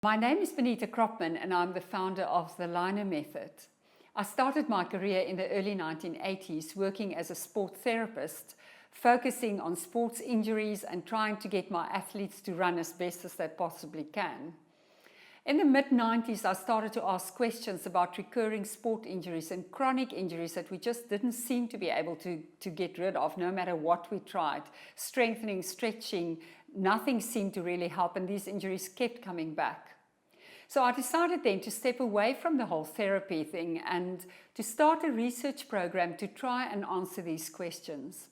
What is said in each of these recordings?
My name is Benita Kropman and I'm the founder of the Lyno method. I started my career in the early 1980s working as a sport therapist, focusing on sports injuries and trying to get my athletes to run as best as they possibly can. In the mid-90s, I started to ask questions about recurring sport injuries and chronic injuries that we just didn't seem to be able to get rid of, no matter what we tried. Strengthening, stretching, nothing seemed to really help, and these injuries kept coming back. So I decided then to step away from the whole therapy thing and to start a research program to try and answer these questions.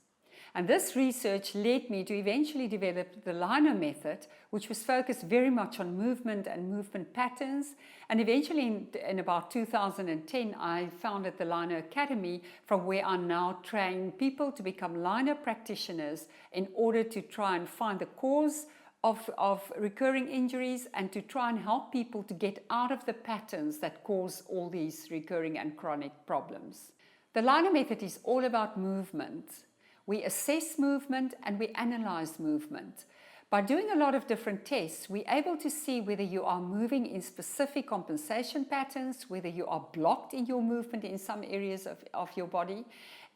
And this research led me to eventually develop the Lyno method, which was focused very much on movement and movement patterns. And eventually in about 2010, I founded the Lyno Academy, from where I now train people to become Lyno practitioners in order to try and find the cause of recurring injuries and to try and help people to get out of the patterns that cause all these recurring and chronic problems. The Lyno method is all about movement. We assess movement and we analyze movement. By doing a lot of different tests, we're able to see whether you are moving in specific compensation patterns, whether you are blocked in your movement in some areas of your body.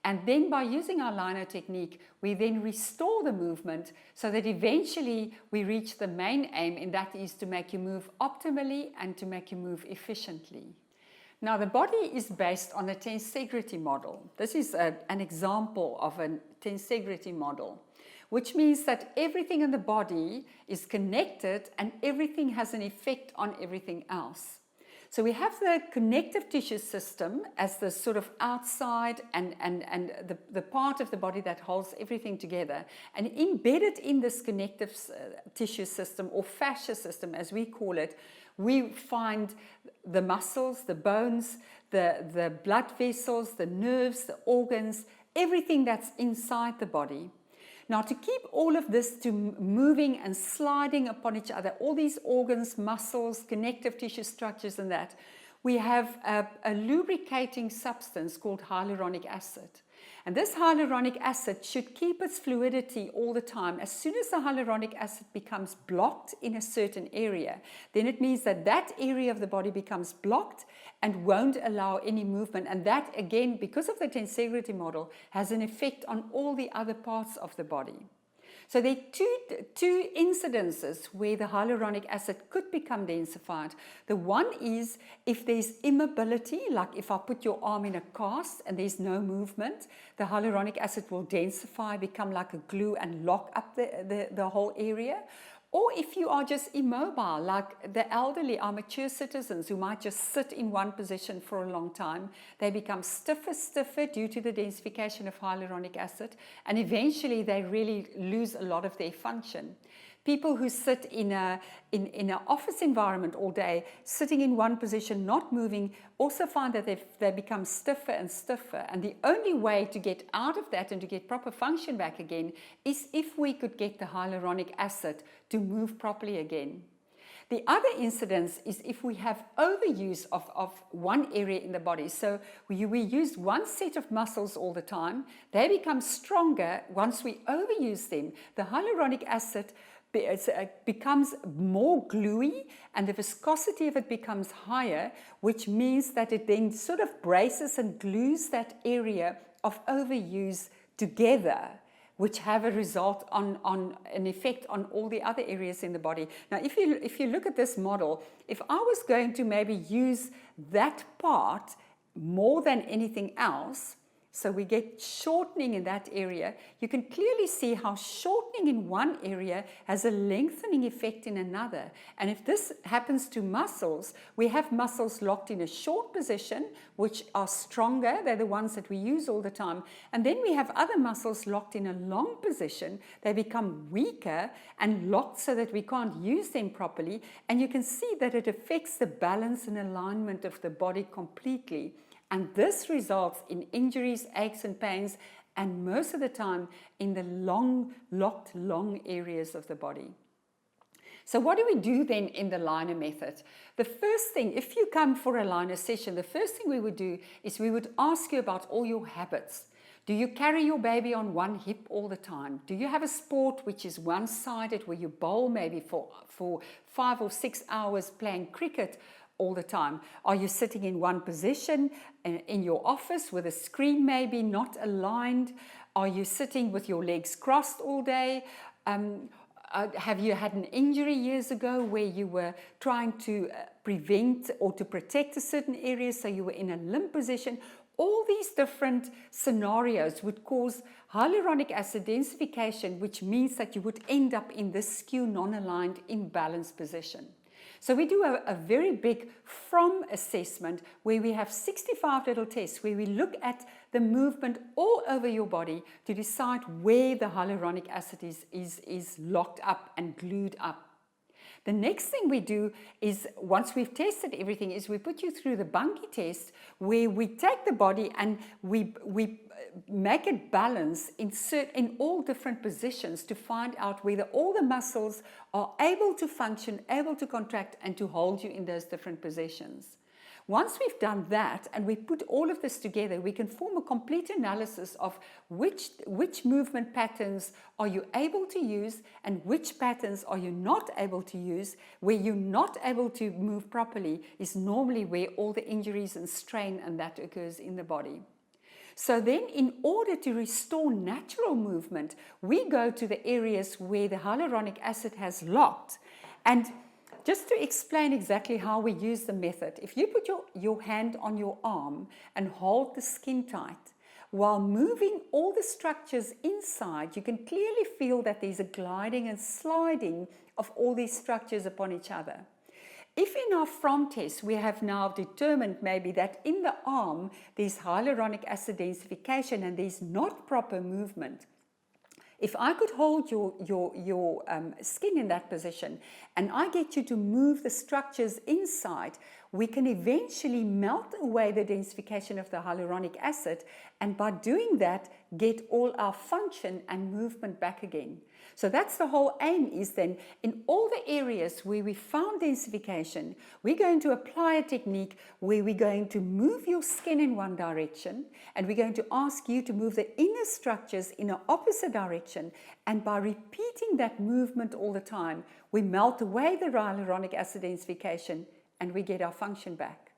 And then by using our Lyno technique, we then restore the movement so that eventually we reach the main aim, and that is to make you move optimally and to make you move efficiently. Now, the body is based on a tensegrity model. This is an example of a tensegrity model, which means that everything in the body is connected and everything has an effect on everything else. So we have the connective tissue system as the sort of outside and the part of the body that holds everything together. And embedded in this connective tissue system, or fascia system as we call it, we find the muscles, the bones, the blood vessels, the nerves, the organs, everything that's inside the body. Now, to keep all of this to moving and sliding upon each other, all these organs, muscles, connective tissue structures and that, we have a lubricating substance called hyaluronic acid. And this hyaluronic acid should keep its fluidity all the time. As soon as the hyaluronic acid becomes blocked in a certain area, then it means that that area of the body becomes blocked and won't allow any movement. And that, again, because of the tensegrity model, has an effect on all the other parts of the body. So there are two incidences where the hyaluronic acid could become densified. The one is if there's immobility, like if I put your arm in a cast and there's no movement, the hyaluronic acid will densify, become like a glue and lock up the whole area. Or if you are just immobile, like the elderly, our mature citizens who might just sit in one position for a long time, they become stiffer due to the densification of hyaluronic acid, and eventually they really lose a lot of their function. People who sit in an office environment all day, sitting in one position, not moving, also find that they become stiffer and stiffer. And the only way to get out of that and to get proper function back again is if we could get the hyaluronic acid to move properly again. The other incidence is if we have overuse of one area in the body. So we use one set of muscles all the time. They become stronger once we overuse them. The hyaluronic acid becomes more gluey and the viscosity of it becomes higher, which means that it then sort of braces and glues that area of overuse together, which have a result on an effect on all the other areas in the body. Now, if you look at this model, if I was going to maybe use that part more than anything else, so we get shortening in that area, you can clearly see how shortening in one area has a lengthening effect in another. And if this happens to muscles, we have muscles locked in a short position, which are stronger. They're the ones that we use all the time. And then we have other muscles locked in a long position. They become weaker and locked so that we can't use them properly. And you can see that it affects the balance and alignment of the body completely. And this results in injuries, aches and pains, and most of the time in the locked areas of the body. So what do we do then in the Lyno method? The first thing, if you come for a Lyno session, the first thing we would do is we would ask you about all your habits. Do you carry your baby on one hip all the time? Do you have a sport which is one-sided where you bowl maybe for 5 or 6 hours playing cricket all the time? Are you sitting in one position in your office with a screen maybe not aligned? Are you sitting with your legs crossed all day? Have you had an injury years ago where you were trying to prevent or to protect a certain area, so you were in a limp position? All these different scenarios would cause hyaluronic acid densification, which means that you would end up in this skew, non-aligned, imbalanced position. So we do a very big from assessment where we have 65 little tests where we look at the movement all over your body to decide where the hyaluronic acid is locked up and glued up. The next thing we do is, once we've tested everything, is we put you through the Bunky test, where we take the body and we make it balance, insert in all different positions to find out whether all the muscles are able to function, able to contract, and to hold you in those different positions. Once we've done that and we put all of this together, we can form a complete analysis of which movement patterns are you able to use and which patterns are you not able to use. Where you're not able to move properly is normally where all the injuries and strain and that occurs in the body. So then, in order to restore natural movement, we go to the areas where the hyaluronic acid has locked. And just to explain exactly how we use the method, if you put your hand on your arm and hold the skin tight, while moving all the structures inside, you can clearly feel that there's a gliding and sliding of all these structures upon each other. If in our from test we have now determined maybe that in the arm there's hyaluronic acid densification and there's not proper movement, if I could hold your skin in that position and I get you to move the structures inside, we can eventually melt away the densification of the hyaluronic acid, and by doing that, get all our function and movement back again. So that's the whole aim, is then in all the areas where we found densification, we're going to apply a technique where we're going to move your skin in one direction, and we're going to ask you to move the inner structures in an opposite direction, and by repeating that movement all the time, we melt away the hyaluronic acid densification and we get our function back.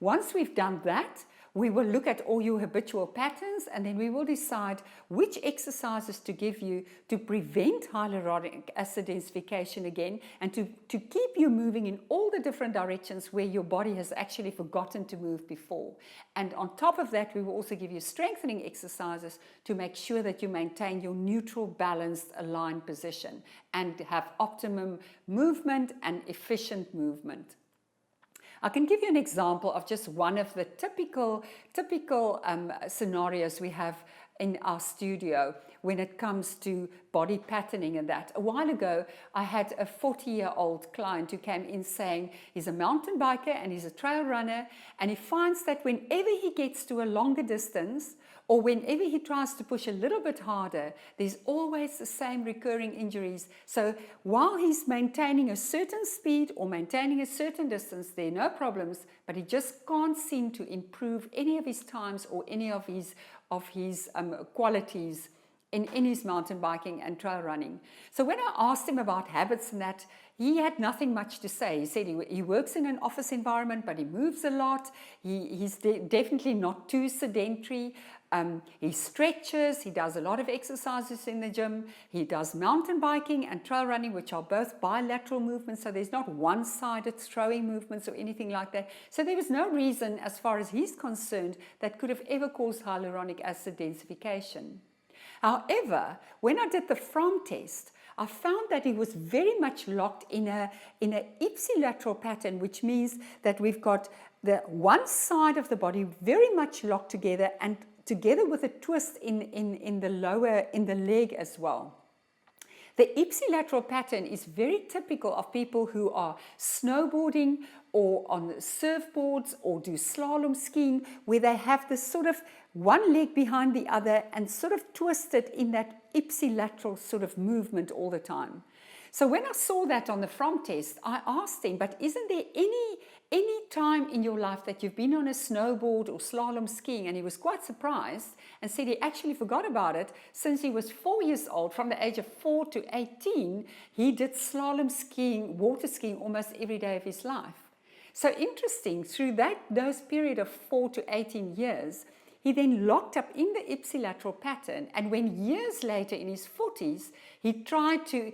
Once we've done that, we will look at all your habitual patterns, and then we will decide which exercises to give you to prevent hyaluronic acid densification again, and to keep you moving in all the different directions where your body has actually forgotten to move before. And on top of that, we will also give you strengthening exercises to make sure that you maintain your neutral, balanced, aligned position and have optimum movement and efficient movement. I can give you an example of just one of the typical scenarios we have in our studio when it comes to body patterning and that. A while ago, I had a 40-year-old client who came in saying he's a mountain biker and he's a trail runner, and he finds that whenever he gets to a longer distance or whenever he tries to push a little bit harder, there's always the same recurring injuries. So while he's maintaining a certain speed or maintaining a certain distance, there are no problems, but he just can't seem to improve any of his times or any of his qualities in his mountain biking and trail running. So when I asked him about habits and that, he had nothing much to say. He said he works in an office environment, but he moves a lot. He's definitely not too sedentary. He stretches, he does a lot of exercises in the gym. He does mountain biking and trail running, which are both bilateral movements, so there's not one-sided throwing movements or anything like that. So there was no reason, as far as he's concerned, that could have ever caused hyaluronic acid densification. However, when I did the from test, I found that he was very much locked in a ipsilateral pattern, which means that we've got the one side of the body very much locked together, and together with a twist in the leg as well. The ipsilateral pattern is very typical of people who are snowboarding or on surfboards or do slalom skiing, where they have this sort of one leg behind the other and sort of twisted in that ipsilateral sort of movement all the time. So when I saw that on the front test, I asked him, but isn't there any time in your life that you've been on a snowboard or slalom skiing? And he was quite surprised and said he actually forgot about it since he was 4 years old. From the age of 4 to 18, he did slalom skiing, water skiing almost every day of his life. So interesting, through those period of 4 to 18 years, he then locked up in the ipsilateral pattern, and when years later in his 40s, he tried to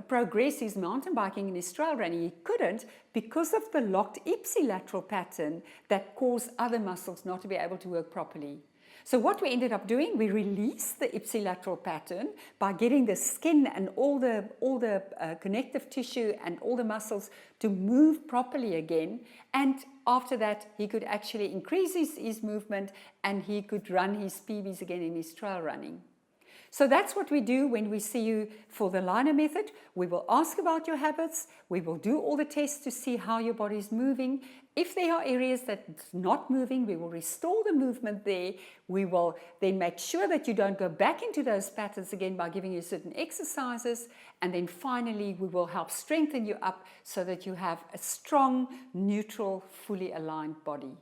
progress his mountain biking and his trail running, he couldn't because of the locked ipsilateral pattern that caused other muscles not to be able to work properly. So what we ended up doing, we released the ipsilateral pattern by getting the skin and all the connective tissue and all the muscles to move properly again. And after that, he could actually increase his movement and he could run his PBs again in his trail running. So that's what we do when we see you for the Lyno method. We will ask about your habits. We will do all the tests to see how your body is moving. If there are areas that's not moving, we will restore the movement there. We will then make sure that you don't go back into those patterns again by giving you certain exercises. And then finally, we will help strengthen you up so that you have a strong, neutral, fully aligned body.